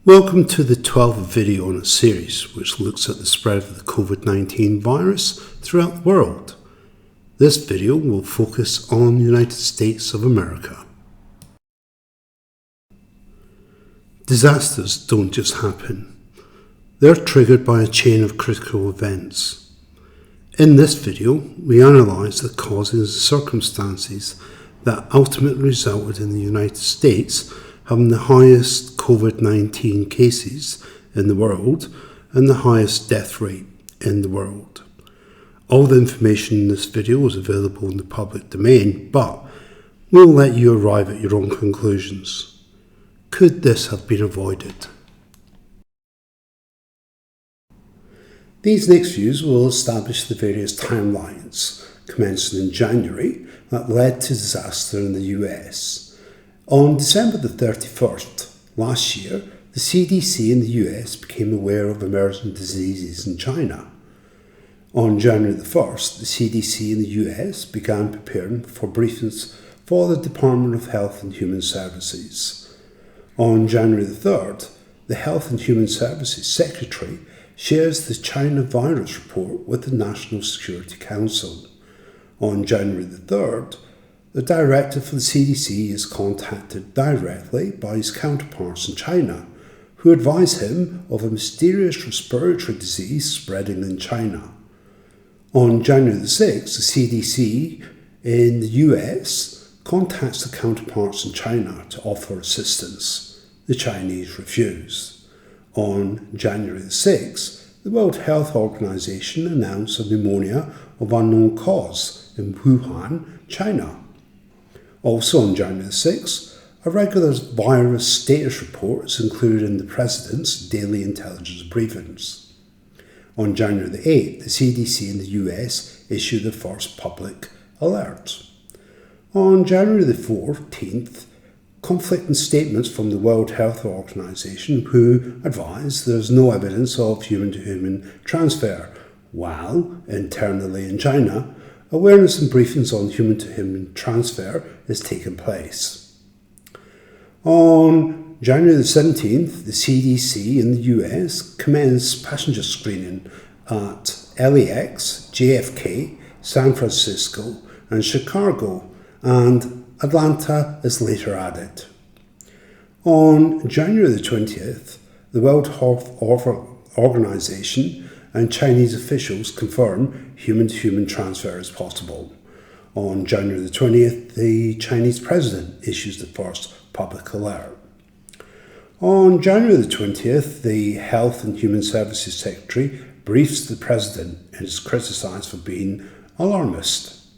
Welcome to the 12th video in a series which looks at the spread of the COVID-19 virus throughout the world. This video will focus on the United States of America. Disasters don't just happen. They're triggered by a chain of critical events. In this video, we analyse the causes and circumstances that ultimately resulted in the United States having the highest COVID-19 cases in the world and the highest death rate in the world. All the information in this video is available in the public domain, but we'll let you arrive at your own conclusions. Could this have been avoided? These next views will establish the various timelines, commencing in January, that led to disaster in the US. On December the 31st last year, the CDC in the US became aware of emerging diseases in China. On January the 1st, the CDC in the US began preparing for briefings for the Department of Health and Human Services. On January the 3rd, the Health and Human Services Secretary shares the China virus report with the National Security Council. On January the 3rd, the director for the CDC is contacted directly by his counterparts in China, who advise him of a mysterious respiratory disease spreading in China. On January the 6th, the CDC in the US contacts the counterparts in China to offer assistance. The Chinese refuse. On January the 6th, the World Health Organization announced a pneumonia of unknown cause in Wuhan, China. Also on January 6, a regular virus status report is included in the President's daily intelligence briefings. On January the 8th, the CDC in the US issued the first public alert. On January the 14th, conflicting statements from the World Health Organization, who advised there is no evidence of human-to-human transfer, while internally in China, awareness and briefings on human-to-human transfer is taking place. On January the 17th, the CDC in the US commenced passenger screening at LAX, JFK, San Francisco and Chicago, and Atlanta is later added. On January the 20th, the World Health Organization and Chinese officials confirm human-to-human transfer is possible. On January the 20th, the Chinese president issues the first public alert. On January the 20th, the Health and Human Services Secretary briefs the president and is criticised for being alarmist.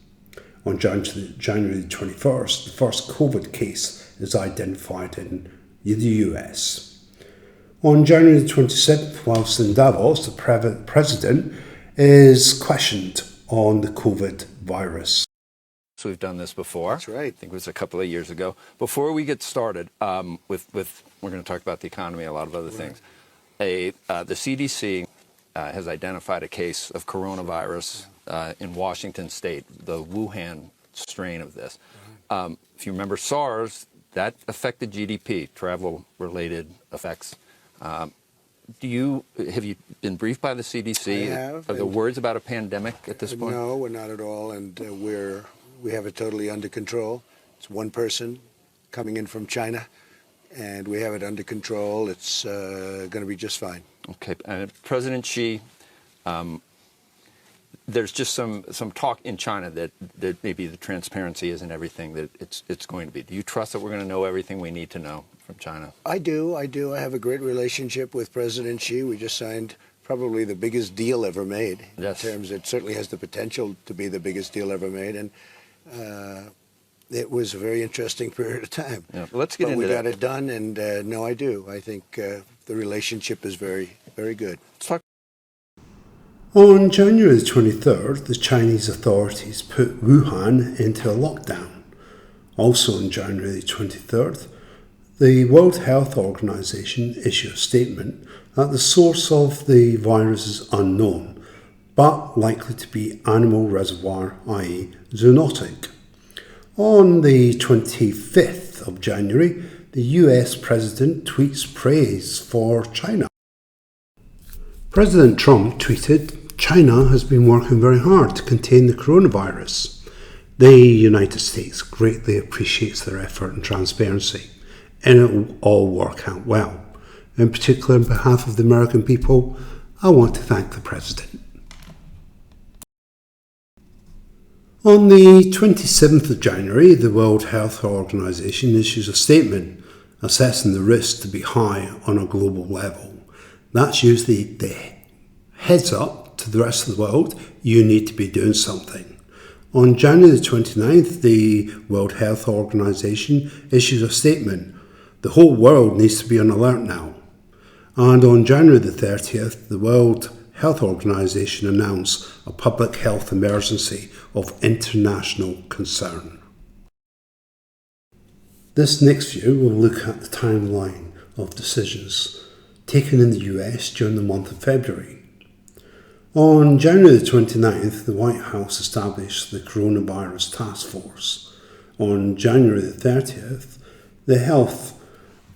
On January the 21st, the first COVID case is identified in the US. On January the 27th, whilst in Davos, the president is questioned on the COVID virus. So we've done this before. That's right. I think it was a couple of years ago. Before we get started, with we're going to talk about the economy, a lot of other things. The CDC has identified a case of coronavirus in Washington State, the Wuhan strain of this. If you remember SARS, that affected GDP, travel-related effects. Have you been briefed by the CDC? I have. Are there words about a pandemic at this point? No, we're not at all, and we have it totally under control. It's one person coming in from China, and we have it under control. It's going to be just fine. Okay, President Xi, there's just some talk in China that maybe the transparency isn't everything that it's going to be. Do you trust that we're going to know everything we need to know from China? I do. I have a great relationship with President Xi. We just signed probably the biggest deal ever made. Yes. In terms, it certainly has the potential to be the biggest deal ever made, and it was a very interesting period of time. Yeah, let's get into that. We got that. it done, and no, I do. I think the relationship is very, very good. Let's talk. On January the 23rd, the Chinese authorities put Wuhan into a lockdown. Also on January the 23rd, the World Health Organization issued a statement that the source of the virus is unknown, but likely to be animal reservoir, i.e. zoonotic. On the 25th of January, the US President tweets praise for China. President Trump tweeted, "China has been working very hard to contain the coronavirus. The United States greatly appreciates their effort and transparency, and it will all work out well. In particular, on behalf of the American people, I want to thank the President." On the 27th of January, the World Health Organization issues a statement assessing the risk to be high on a global level. That's usually the heads up to the rest of the world, you need to be doing something. On January the 29th, the World Health Organization issues a statement. The whole world needs to be on alert now. And on January the 30th, the World Health Organization announced a public health emergency of international concern. This next view will look at the timeline of decisions taken in the US during the month of February. On January the 29th, the White House established the Coronavirus Task Force. On January the 30th, the Health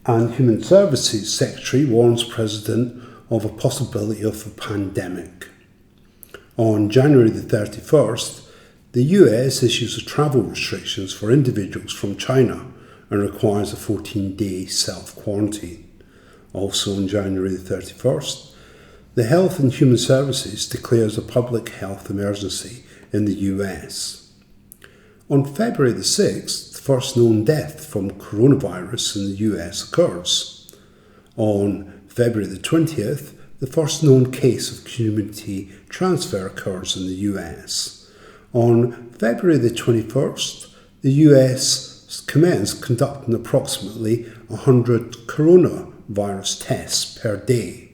and Human Services Secretary warns President of a possibility of a pandemic. On January the 31st, the US issues travel restrictions for individuals from China and requires a 14-day self-quarantine. Also on January the 31st, the Health and Human Services declares a public health emergency in the US. On February the 6th, the first known death from coronavirus in the US occurs. On February the 20th, the first known case of community transfer occurs in the US. On February the 21st, the US commenced conducting approximately 100 coronavirus tests per day.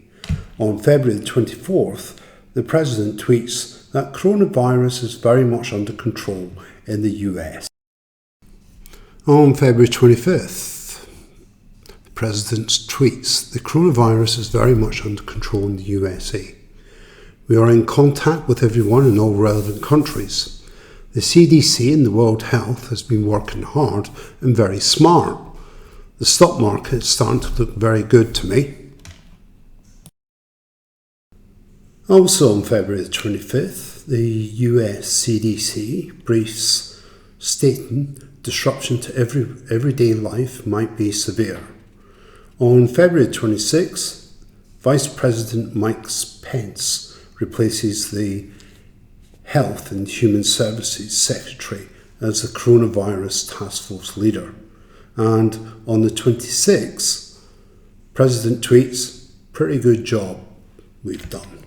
On February the 24th, the President tweets that coronavirus is very much under control in the US. On February 25th, the President tweets the coronavirus is very much under control in the USA. We are in contact with everyone in all relevant countries. The CDC and the World Health has been working hard and very smart. The stock market is starting to look very good to me. Also on February the 25th, the US CDC briefs stating disruption to everyday life might be severe. On February 26th, Vice President Mike Pence replaces the Health and Human Services Secretary as the Coronavirus Task Force leader. And on the 26th, President tweets, "Pretty good job we've done."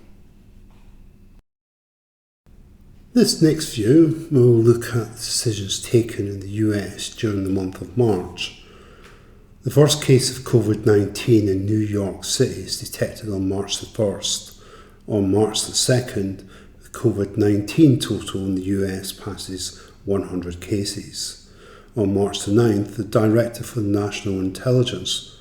This next view will look at decisions taken in the US during the month of March. The first case of COVID-19 in New York City is detected on March the 1st. On March the 2nd, the COVID-19 total in the US passes 100 cases. On March the 9th, the Director for National Intelligence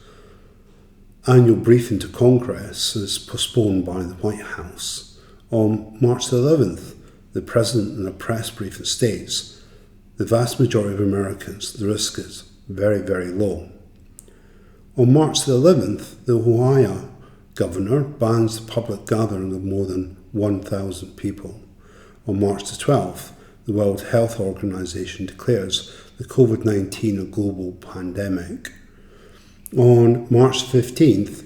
annual briefing to Congress is postponed by the White House. On March the 11th, the President in a press briefing states, "The vast majority of Americans, the risk is very, very low." On March the 11th, the Ohio Governor bans the public gathering of more than 1,000 people. On March the 12th, the World Health Organization declares the COVID-19 a global pandemic. On March 15th,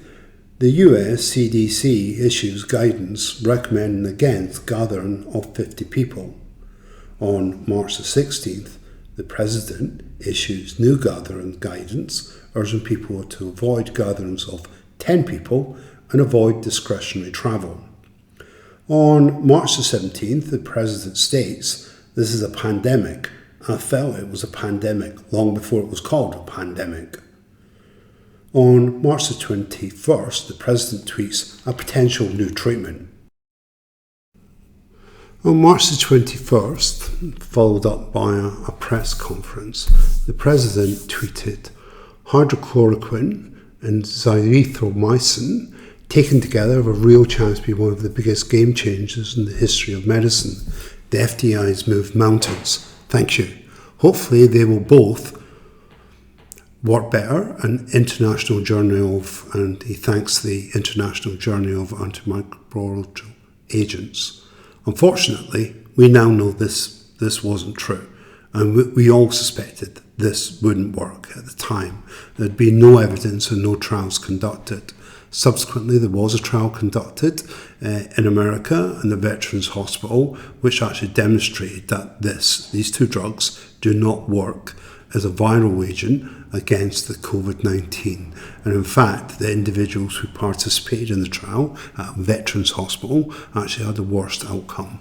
the US CDC issues guidance recommending against gathering of 50 people. On March the 16th, the President issues new gathering guidance urging people to avoid gatherings of 10 people and avoid discretionary travel. On March the 17th, the President states, "This is a pandemic. I felt it was a pandemic long before it was called a pandemic." On March the 21st, the President tweets a potential new treatment. On March the 21st, followed up by a press conference, the President tweeted, "Hydrochloroquine and zithromycin taken together have a real chance to be one of the biggest game changers in the history of medicine. The FDA's moved mountains. Thank you. Hopefully they will both work better, and he thanks the International Journal of Antimicrobial Agents. Unfortunately, we now know this wasn't true, and we all suspected this wouldn't work at the time. There'd been no evidence and no trials conducted. Subsequently, there was a trial conducted in America in the Veterans Hospital, which actually demonstrated that these two drugs do not work as a viral agent against the COVID-19. And in fact, the individuals who participated in the trial at Veterans Hospital actually had the worst outcome.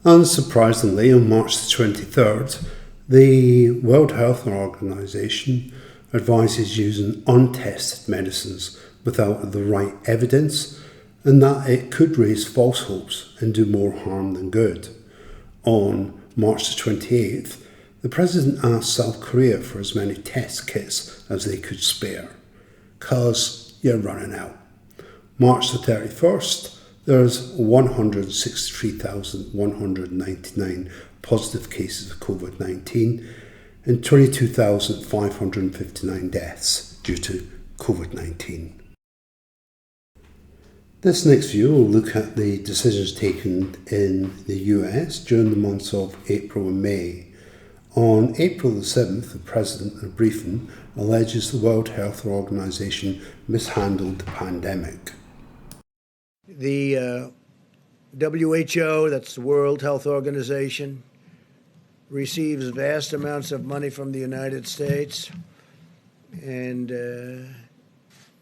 Unsurprisingly, on March the 23rd, the World Health Organization advises using untested medicines without the right evidence, and that it could raise false hopes and do more harm than good. On March the 28th, the President asked South Korea for as many test kits as they could spare, because you're running out. March the 31st, there's 163,199 positive cases of COVID-19 and 22,559 deaths due to COVID-19. This next view will look at the decisions taken in the US during the months of April and May. On April the 7th, the President in a briefing alleges the World Health Organization mishandled the pandemic. The WHO, that's the World Health Organization, receives vast amounts of money from the United States, and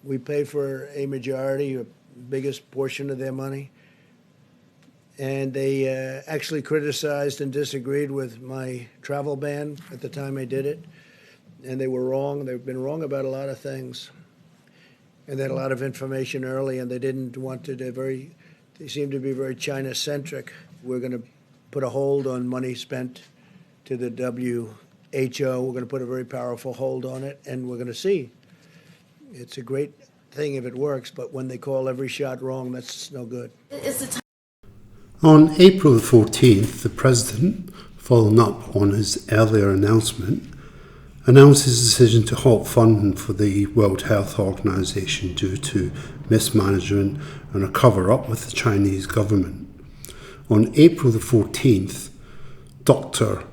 we pay for a majority, a biggest portion of their money. And they actually criticized and disagreed with my travel ban at the time I did it, and they were wrong. They've been wrong about a lot of things, and they had a lot of information early, and they didn't want to. They seem to be very China-centric. We're going to put a hold on money spent to the WHO. We're going to put a very powerful hold on it, and we're going to see. It's a great thing if it works, but when they call every shot wrong, that's no good. On April the 14th, the President, following up on his earlier announcement, announced his decision to halt funding for the World Health Organization due to mismanagement and a cover-up with the Chinese government. On April the 14th, Dr.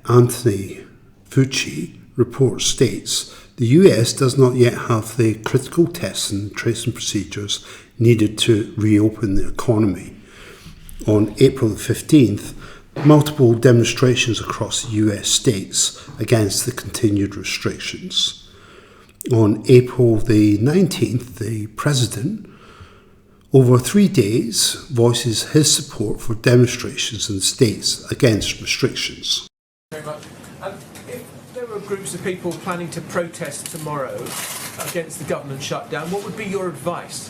Anthony Fauci report states the US does not yet have the critical testing and tracing procedures needed to reopen the economy. On April the 15th, multiple demonstrations across US states against the continued restrictions. On April the 19th, the President, over 3 days, voices his support for demonstrations in the states against restrictions. Very much. If there were groups of people planning to protest tomorrow against the government shutdown, what would be your advice?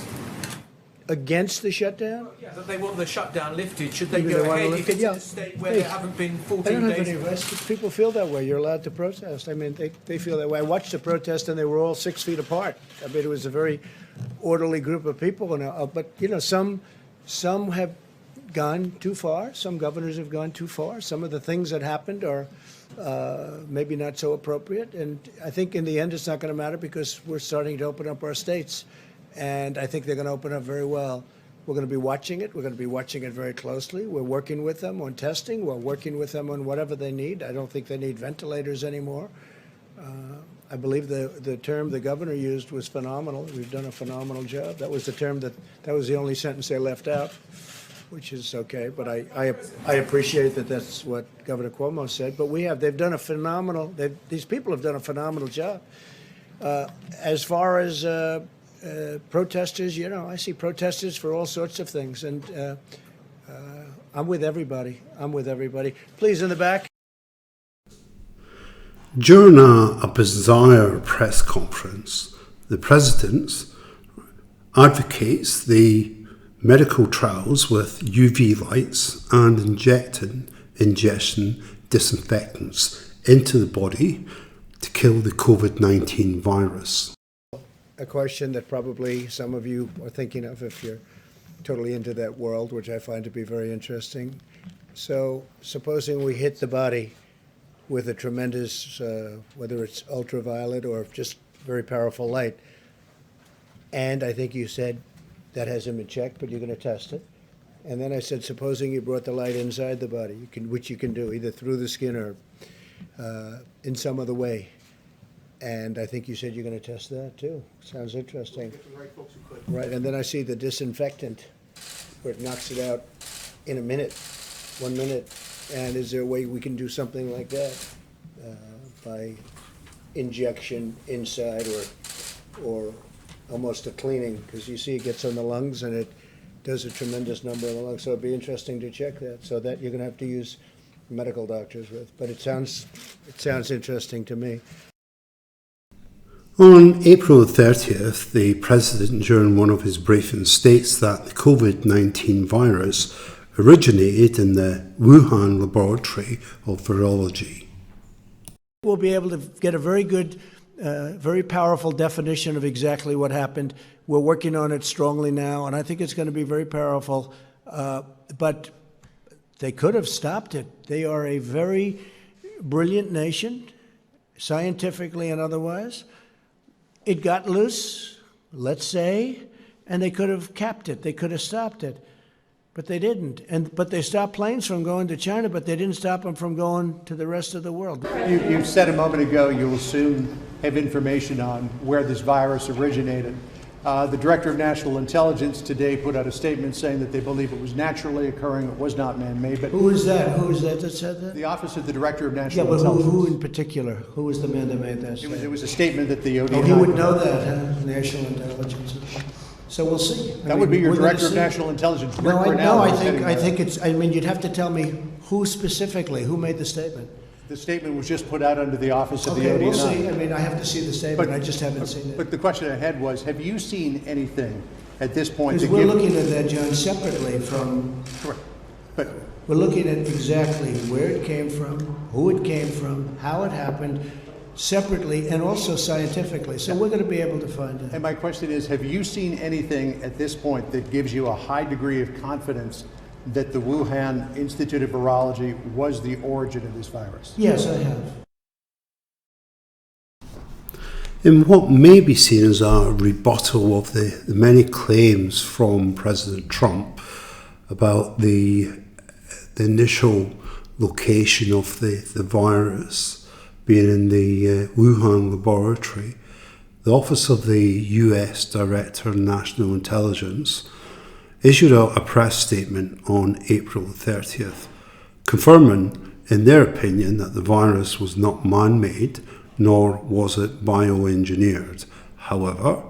Against the shutdown? Yeah, that they want the shutdown lifted. Should they Maybe go they want ahead to if lift it's it? in Yeah. a state where Hey, there haven't been I 14 don't have days? any arrests. People feel that way. You're allowed to protest. I mean, they feel that way. I watched the protest, and they were all 6 feet apart. I mean, it was a very orderly group of people. But, you know, some have gone too far. Some governors have gone too far. Some of the things that happened are maybe not so appropriate. And I think in the end, it's not going to matter because we're starting to open up our states. And I think they're going to open up very well. We're going to be watching it. We're going to be watching it very closely. We're working with them on testing. We're working with them on whatever they need. I don't think they need ventilators anymore. I believe the term the governor used was phenomenal. We've done a phenomenal job. That was the term that was the only sentence they left out, which is okay. But I appreciate that that's what Governor Cuomo said. But they've done a phenomenal. These people have done a phenomenal job. As far as protesters, you know, I see protesters for all sorts of things, and I'm with everybody. Please, in the back. During a bizarre press conference, the President advocates the medical trials with UV lights and ingestion disinfectants into the body to kill the COVID-19 virus. A question that probably some of you are thinking of if you're totally into that world, which I find to be very interesting. So supposing we hit the body with a tremendous, whether it's ultraviolet or just very powerful light. And I think you said that hasn't been checked, but you're going to test it. And then I said, supposing you brought the light inside the body, which you can do either through the skin or in some other way. And I think you said you're going to test that too. Sounds interesting. Right, and then I see the disinfectant where it knocks it out in a minute, 1 minute. And is there a way we can do something like that by injection inside or almost a cleaning? Because you see it gets on the lungs and it does a tremendous number in the lungs. So it'd be interesting to check that. So that you're going to have to use medical doctors with. But it sounds interesting to me. On April 30th, the President, during one of his briefings, states that the COVID-19 virus originated in the Wuhan laboratory of virology. We'll be able to get a very good, very powerful definition of exactly what happened. We're working on it strongly now, and I think it's going to be very powerful. But they could have stopped it. They are a very brilliant nation, scientifically and otherwise. It got loose, let's say, and they could have capped it. They could have stopped it, but they didn't. But they stopped planes from going to China, but they didn't stop them from going to the rest of the world. You said a moment ago you will soon have information on where this virus originated. The Director of National Intelligence today put out a statement saying that they believe it was naturally occurring, it was not man-made. But who is that? Who is that that said that? The Office of the Director of National Intelligence. Intelligence. Who in particular? Who was the man that made that statement? It was a statement that the ODNI... Oh, he would know that, huh? National Intelligence. So we'll see. That would be your Director of National Intelligence. No, I think it's, I mean, you'd have to tell me who specifically, who made the statement. The statement was just put out under the Office of the ODNI. Okay, we'll see. I mean, I have to see the statement. I just haven't seen it. But the question I had was, have you seen anything at this point? Because we're looking at that, John, separately from... Correct. But we're looking at exactly where it came from, who it came from, how it happened, separately and also scientifically. So we're going to be able to find it. And my question is, have you seen anything at this point that gives you a high degree of confidence that the Wuhan Institute of Virology was the origin of this virus? Yes, I have. In what may be seen as a rebuttal of the many claims from President Trump about the initial location of the virus being in the Wuhan laboratory, the Office of the US Director of National Intelligence issued a press statement on April 30th, confirming, in their opinion, that the virus was not man-made, nor was it bioengineered. However,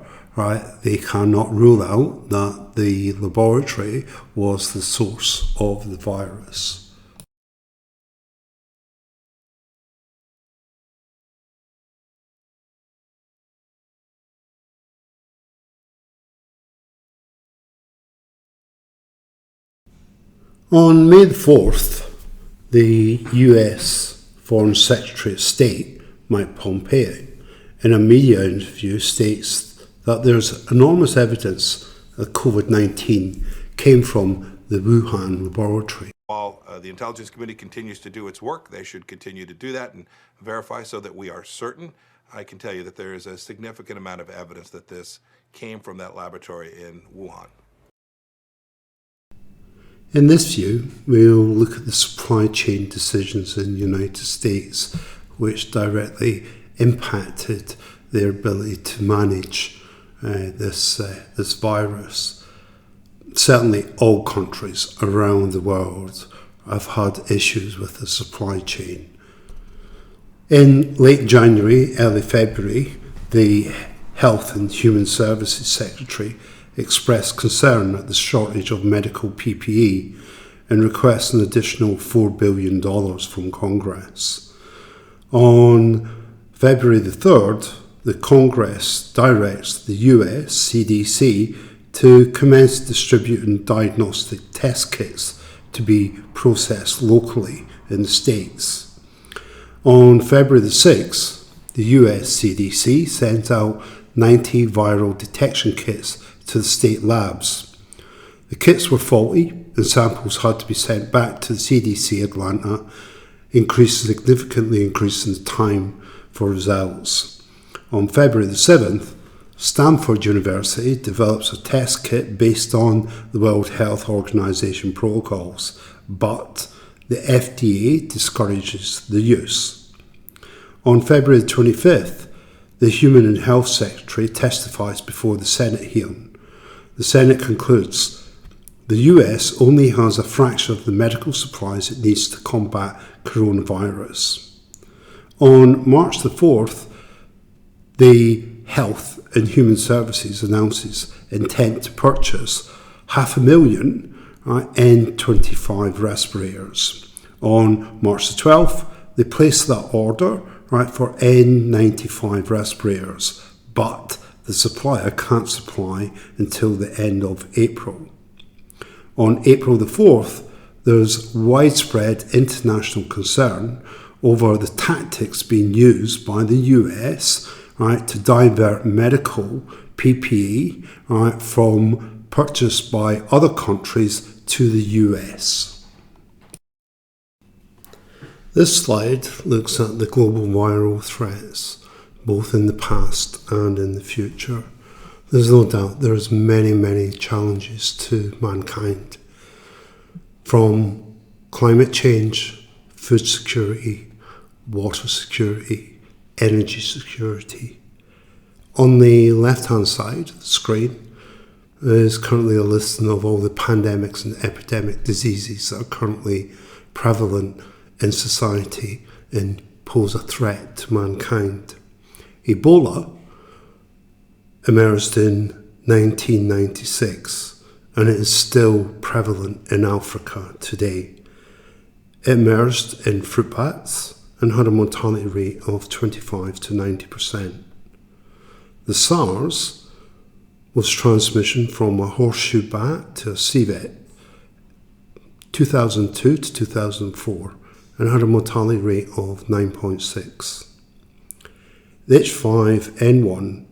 they cannot rule out that the laboratory was the source of the virus. On May the 4th, the US Foreign Secretary of State, Mike Pompeo, in a media interview states that there's enormous evidence that COVID-19 came from the Wuhan laboratory. While the Intelligence Committee continues to do its work, they should continue to do that and verify so that we are certain. I can tell you that there is a significant amount of evidence that this came from that laboratory in Wuhan. In this view, we'll look at the supply chain decisions in the United States, which directly impacted their ability to manage this virus. Certainly all countries around the world have had issues with the supply chain. In late January, early February, the Health and Human Services Secretary expressed concern at the shortage of medical PPE and requests an additional $4 billion from Congress. On February the 3rd, the Congress directs the US CDC to commence distributing diagnostic test kits to be processed locally in the States. On February the 6th, the US CDC sent out 90 viral detection kits to the state labs. The kits were faulty and samples had to be sent back to the CDC Atlanta significantly increasing the time for results. On February the 7th, Stanford University develops a test kit based on the World Health Organization protocols, but the FDA discourages the use. On February the 25th, the Human and Health Secretary testifies before the Senate hearing. The Senate concludes the US only has a fraction of the medical supplies it needs to combat coronavirus. On March the 4th, the Health and Human Services announces intent to purchase 500,000 N25 respirators. On March the 12th, they placed that order for N95 respirators, but the supplier can't supply until the end of April. On April the 4th, there's widespread international concern over the tactics being used by the US to divert medical PPE from purchased by other countries to the US. This slide looks at the global viral threats, both in the past and in the future. There's no doubt there's many challenges to mankind, from climate change, food security, water security, energy security. On the left-hand side of the screen is currently a listing of all the pandemics and epidemic diseases that are currently prevalent in society and pose a threat to mankind. Ebola emerged in 1996 and it is still prevalent in Africa today. It emerged in fruit bats and had a mortality rate of 25 to 90%. The SARS was transmission from a horseshoe bat to a civet, 2002 to 2004, and had a mortality rate of 9.6. The H5N1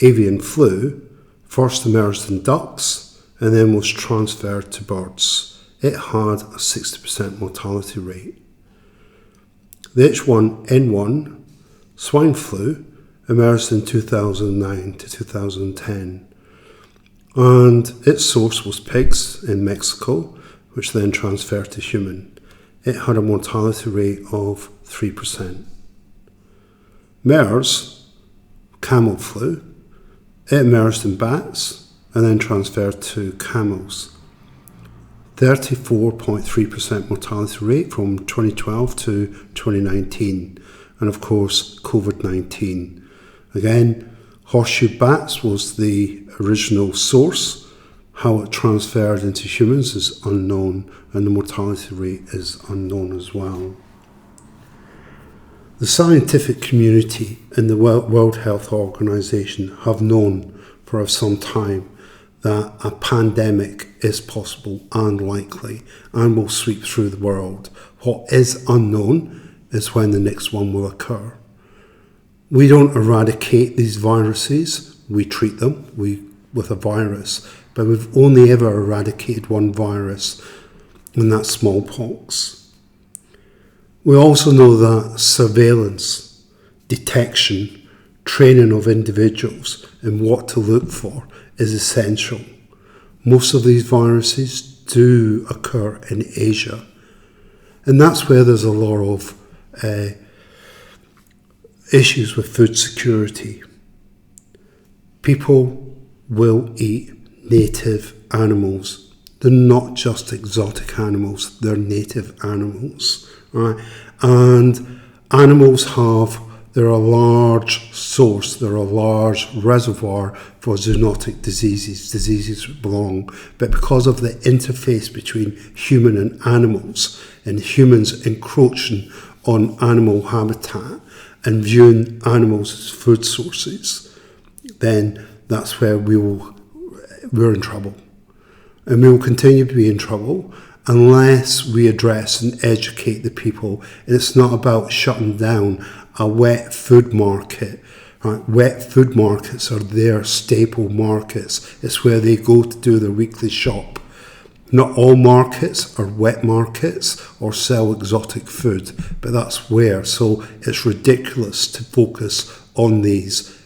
avian flu first emerged in ducks and then was transferred to birds. It had a 60% mortality rate. The H1N1 swine flu emerged in 2009 to 2010, and its source was pigs in Mexico, which then transferred to human. It had a mortality rate of 3%. MERS, camel flu, it emerged in bats and then transferred to camels. 34.3% mortality rate from 2012 to 2019, and of course COVID-19. Again, horseshoe bats was the original source. How it transferred into humans is unknown, and the mortality rate is unknown as well. The scientific community and the World Health Organization have known for some time that a pandemic is possible and likely and will sweep through the world. What is unknown is when the next one will occur. We don't eradicate these viruses, we treat them with a virus, but we've only ever eradicated one virus, and that's smallpox. We also know that surveillance, detection, training of individuals in what to look for is essential. Most of these viruses do occur in Asia, and that's where there's a lot of issues with food security. People will eat native animals. They're not just exotic animals, they're native animals, right? And animals they're a large source, they're a large reservoir for zoonotic diseases belong. But because of the interface between human and humans encroaching on animal habitat and viewing animals as food sources, then that's where we're in trouble. And we will continue to be in trouble unless we address and educate the people. And it's not about shutting down a wet food market. Right? Wet food markets are their staple markets. It's where they go to do their weekly shop. Not all markets are wet markets or sell exotic food, but that's where. So it's ridiculous to focus on these.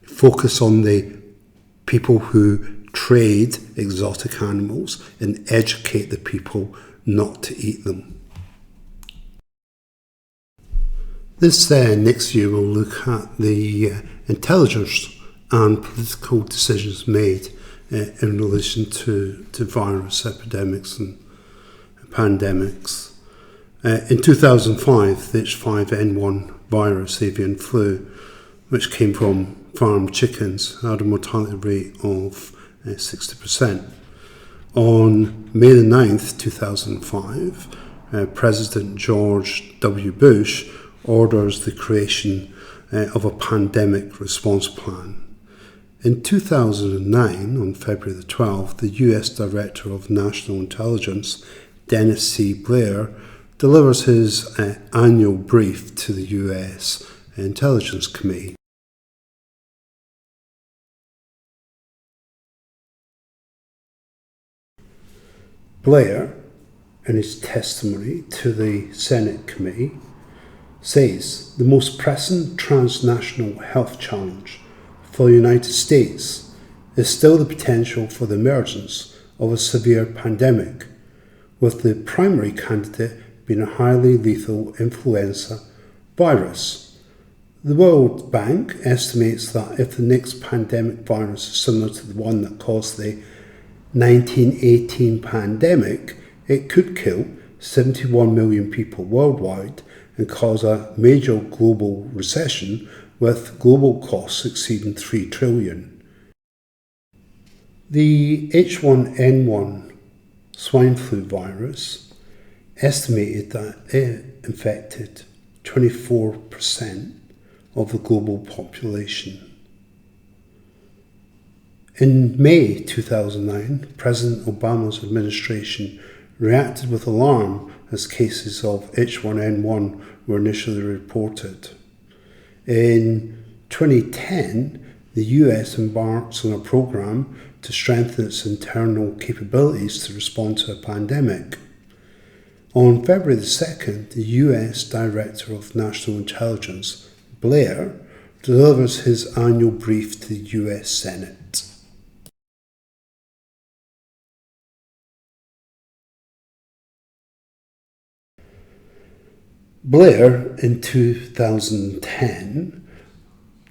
Focus on the people who trade exotic animals and educate the people not to eat them. This next view will look at the intelligence and political decisions made in relation to virus epidemics and pandemics. In 2005, the H5N1 virus, avian flu, which came from farmed chickens, had a mortality rate of 60%. On May the 9th, 2005, President George W. Bush orders the creation of a pandemic response plan. In 2009, on February the 12th, the US Director of National Intelligence, Dennis C. Blair, delivers his annual brief to the US Intelligence Committee. Blair, in his testimony to the Senate committee, says the most pressing transnational health challenge for the United States is still the potential for the emergence of a severe pandemic, with the primary candidate being a highly lethal influenza virus. The World Bank estimates that if the next pandemic virus is similar to the one that caused the 1918 pandemic, it could kill 71 million people worldwide and cause a major global recession with global costs exceeding $3 trillion. The H1N1 swine flu virus estimated that it infected 24% of the global population. In May 2009, President Obama's administration reacted with alarm as cases of H1N1 were initially reported. In 2010, the US embarked on a program to strengthen its internal capabilities to respond to a pandemic. On February the 2nd, the US Director of National Intelligence, Blair, delivers his annual brief to the US Senate. Blair, in 2010,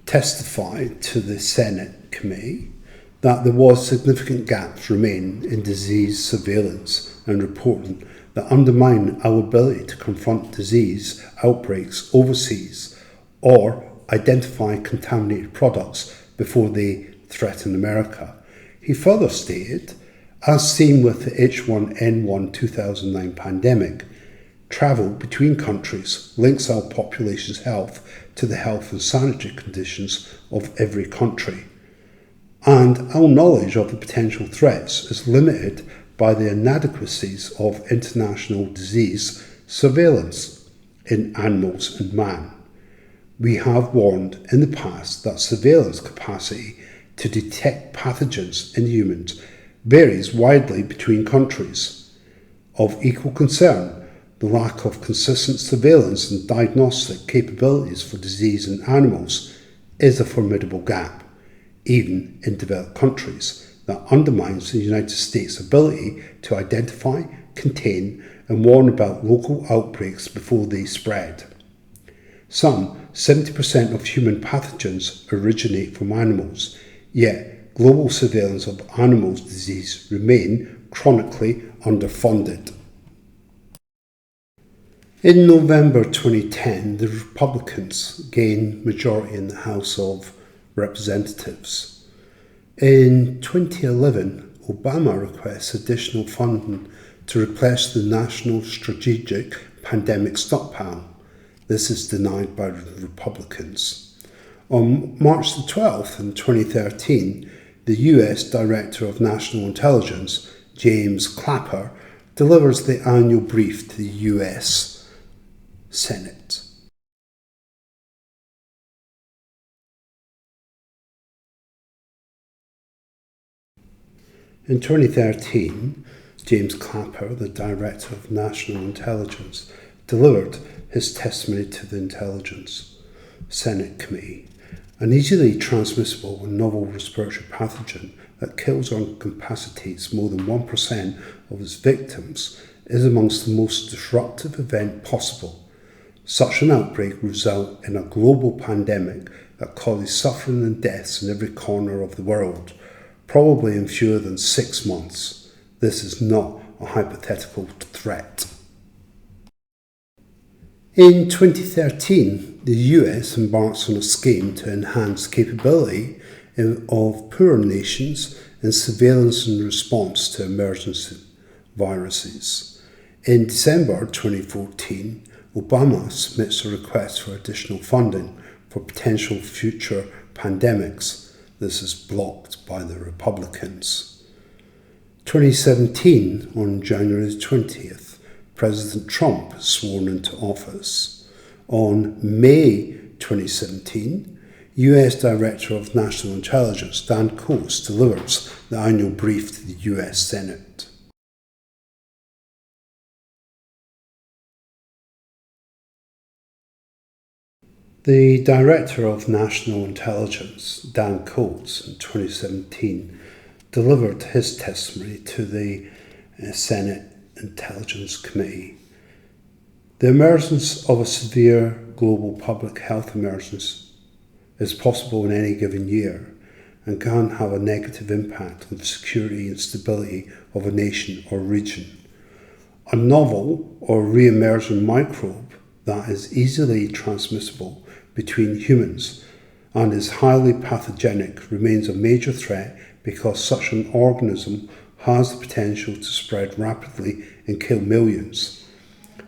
testified to the Senate committee that there was significant gaps remain in disease surveillance and reporting that undermine our ability to confront disease outbreaks overseas or identify contaminated products before they threaten America. He further stated, as seen with the H1N1 2009 pandemic, travel between countries links our population's health to the health and sanitary conditions of every country. And our knowledge of the potential threats is limited by the inadequacies of international disease surveillance in animals and man. We have warned in the past that surveillance capacity to detect pathogens in humans varies widely between countries. Of equal concern, the lack of consistent surveillance and diagnostic capabilities for disease in animals is a formidable gap, even in developed countries, that undermines the United States' ability to identify, contain, and warn about local outbreaks before they spread. Some 70% of human pathogens originate from animals, yet global surveillance of animals' disease remain chronically underfunded. In November 2010, the Republicans gained majority in the House of Representatives. In 2011, Obama requests additional funding to replace the National Strategic Pandemic Stockpile. This is denied by the Republicans. On March the 12th in 2013, the US Director of National Intelligence, James Clapper, delivers the annual brief to the US Senate. In 2013, James Clapper, the Director of National Intelligence, delivered his testimony to the Intelligence Senate Committee. An easily transmissible and novel respiratory pathogen that kills or incapacitates more than 1% of its victims is amongst the most disruptive event possible. Such an outbreak would result in a global pandemic that causes suffering and deaths in every corner of the world, probably in fewer than 6 months. This is not a hypothetical threat. In 2013, the US embarks on a scheme to enhance capability of poorer nations in surveillance and response to emergency viruses. In December 2014, Obama submits a request for additional funding for potential future pandemics. This is blocked by the Republicans. 2017, on January 20th, President Trump is sworn into office. On May 2017, US Director of National Intelligence Dan Coats delivers the annual brief to the US Senate. The Director of National Intelligence, Dan Coats, in 2017 delivered his testimony to the Senate Intelligence Committee. The emergence of a severe global public health emergency is possible in any given year and can have a negative impact on the security and stability of a nation or region. A novel or re-emerging microbe that is easily transmissible between humans and is highly pathogenic remains a major threat because such an organism has the potential to spread rapidly and kill millions.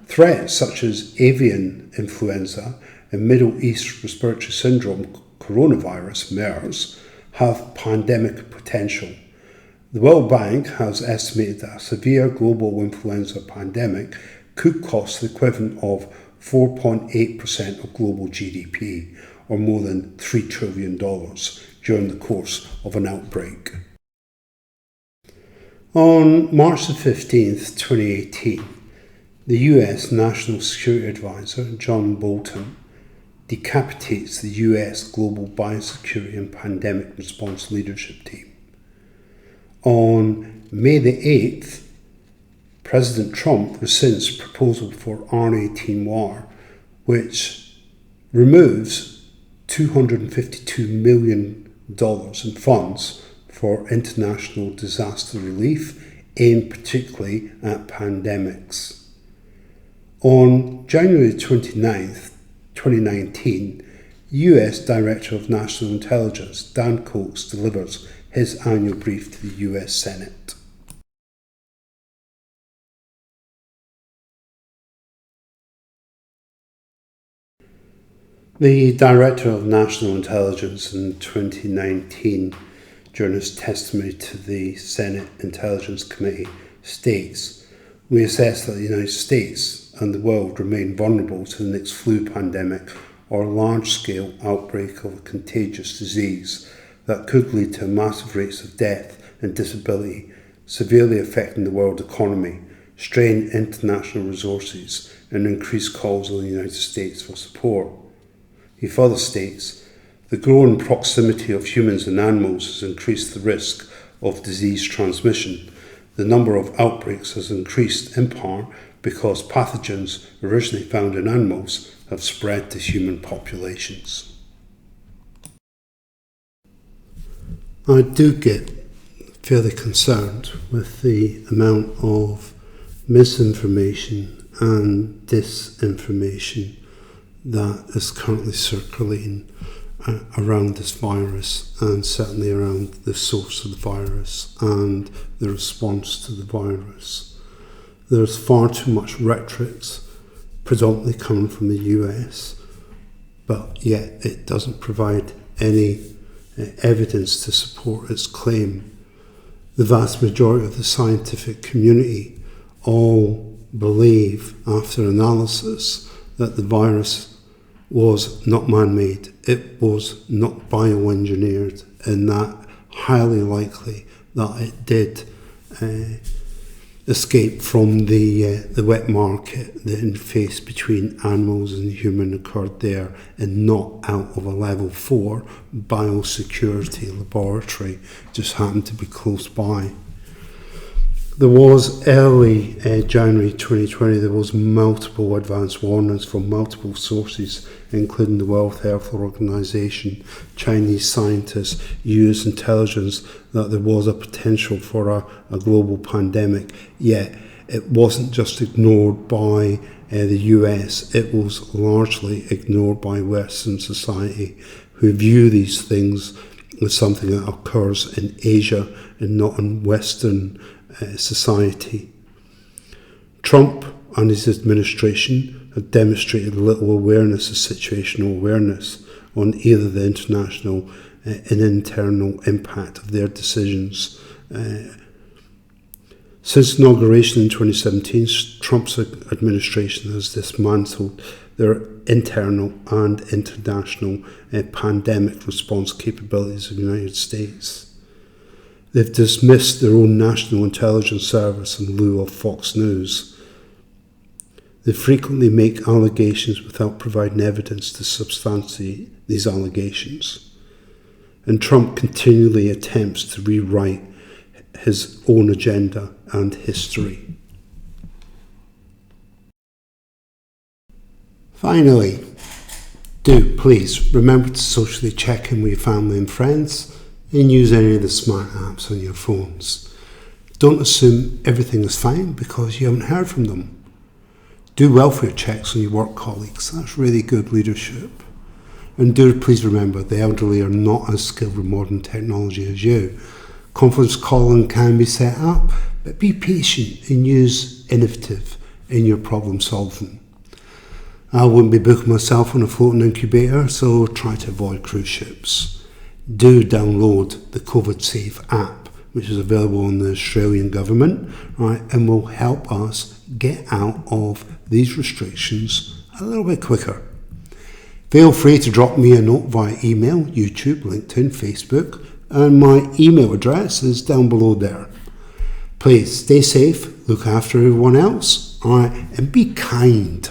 Threats such as avian influenza and Middle East respiratory syndrome coronavirus, MERS, have pandemic potential. The World Bank has estimated that a severe global influenza pandemic could cost the equivalent of 4.8% of global GDP, or more than $3 trillion during the course of an outbreak. On March the 15th, 2018, the US National Security Advisor, John Bolton, decapitates the US Global Biosecurity and Pandemic Response Leadership Team. On May the 8th, President Trump rescinds proposal for R18 War, which removes $252 million in funds for international disaster relief, aimed particularly at pandemics. On January 29th, 2019, US Director of National Intelligence Dan Coats delivers his annual brief to the US Senate. The Director of National Intelligence in 2019, during his testimony to the Senate Intelligence Committee, states, "We assess that the United States and the world remain vulnerable to the next flu pandemic or large-scale outbreak of a contagious disease that could lead to massive rates of death and disability, severely affecting the world economy, strain international resources, and increase calls on the United States for support." He further states, "The growing proximity of humans and animals has increased the risk of disease transmission. The number of outbreaks has increased in part because pathogens originally found in animals have spread to human populations." I do get fairly concerned with the amount of misinformation and disinformation that is currently circulating around this virus, and certainly around the source of the virus and the response to the virus. There's far too much rhetoric, predominantly coming from the US, but yet it doesn't provide any evidence to support its claim. The vast majority of the scientific community all believe, after analysis, that the virus was not man-made, it was not bioengineered, and that highly likely that it did escape from the wet market. The interface between animals and human occurred there and not out of a level 4 biosecurity laboratory, just happened to be close by. There was early January 2020, there was multiple advance warnings from multiple sources, including the World Health Organization, Chinese scientists, US intelligence, that there was a potential for a global pandemic. Yet it wasn't just ignored by the US, it was largely ignored by Western society, who view these things as something that occurs in Asia and not in Western society. Trump and his administration have demonstrated little awareness of situational awareness on either the international and internal impact of their decisions. Since inauguration in 2017, Trump's administration has dismantled their internal and international pandemic response capabilities of the United States. They've dismissed their own national intelligence service in lieu of Fox News. They frequently make allegations without providing evidence to substantiate these allegations. And Trump continually attempts to rewrite his own agenda and history. Finally, do please remember to socially check in with your family and friends and use any of the smart apps on your phones. Don't assume everything is fine because you haven't heard from them. Do welfare checks on your work colleagues. That's really good leadership. And do please remember the elderly are not as skilled with modern technology as you. Conference calling can be set up, but be patient and use innovative in your problem solving. I wouldn't be booking myself on a floating incubator, so try to avoid cruise ships. Do download the COVID Safe app, which is available on the Australian government, right, and will help us get out of these restrictions a little bit quicker. Feel free to drop me a note via email, YouTube, LinkedIn, Facebook, and my email address is down below there. Please stay safe, look after everyone else, all right, and be kind.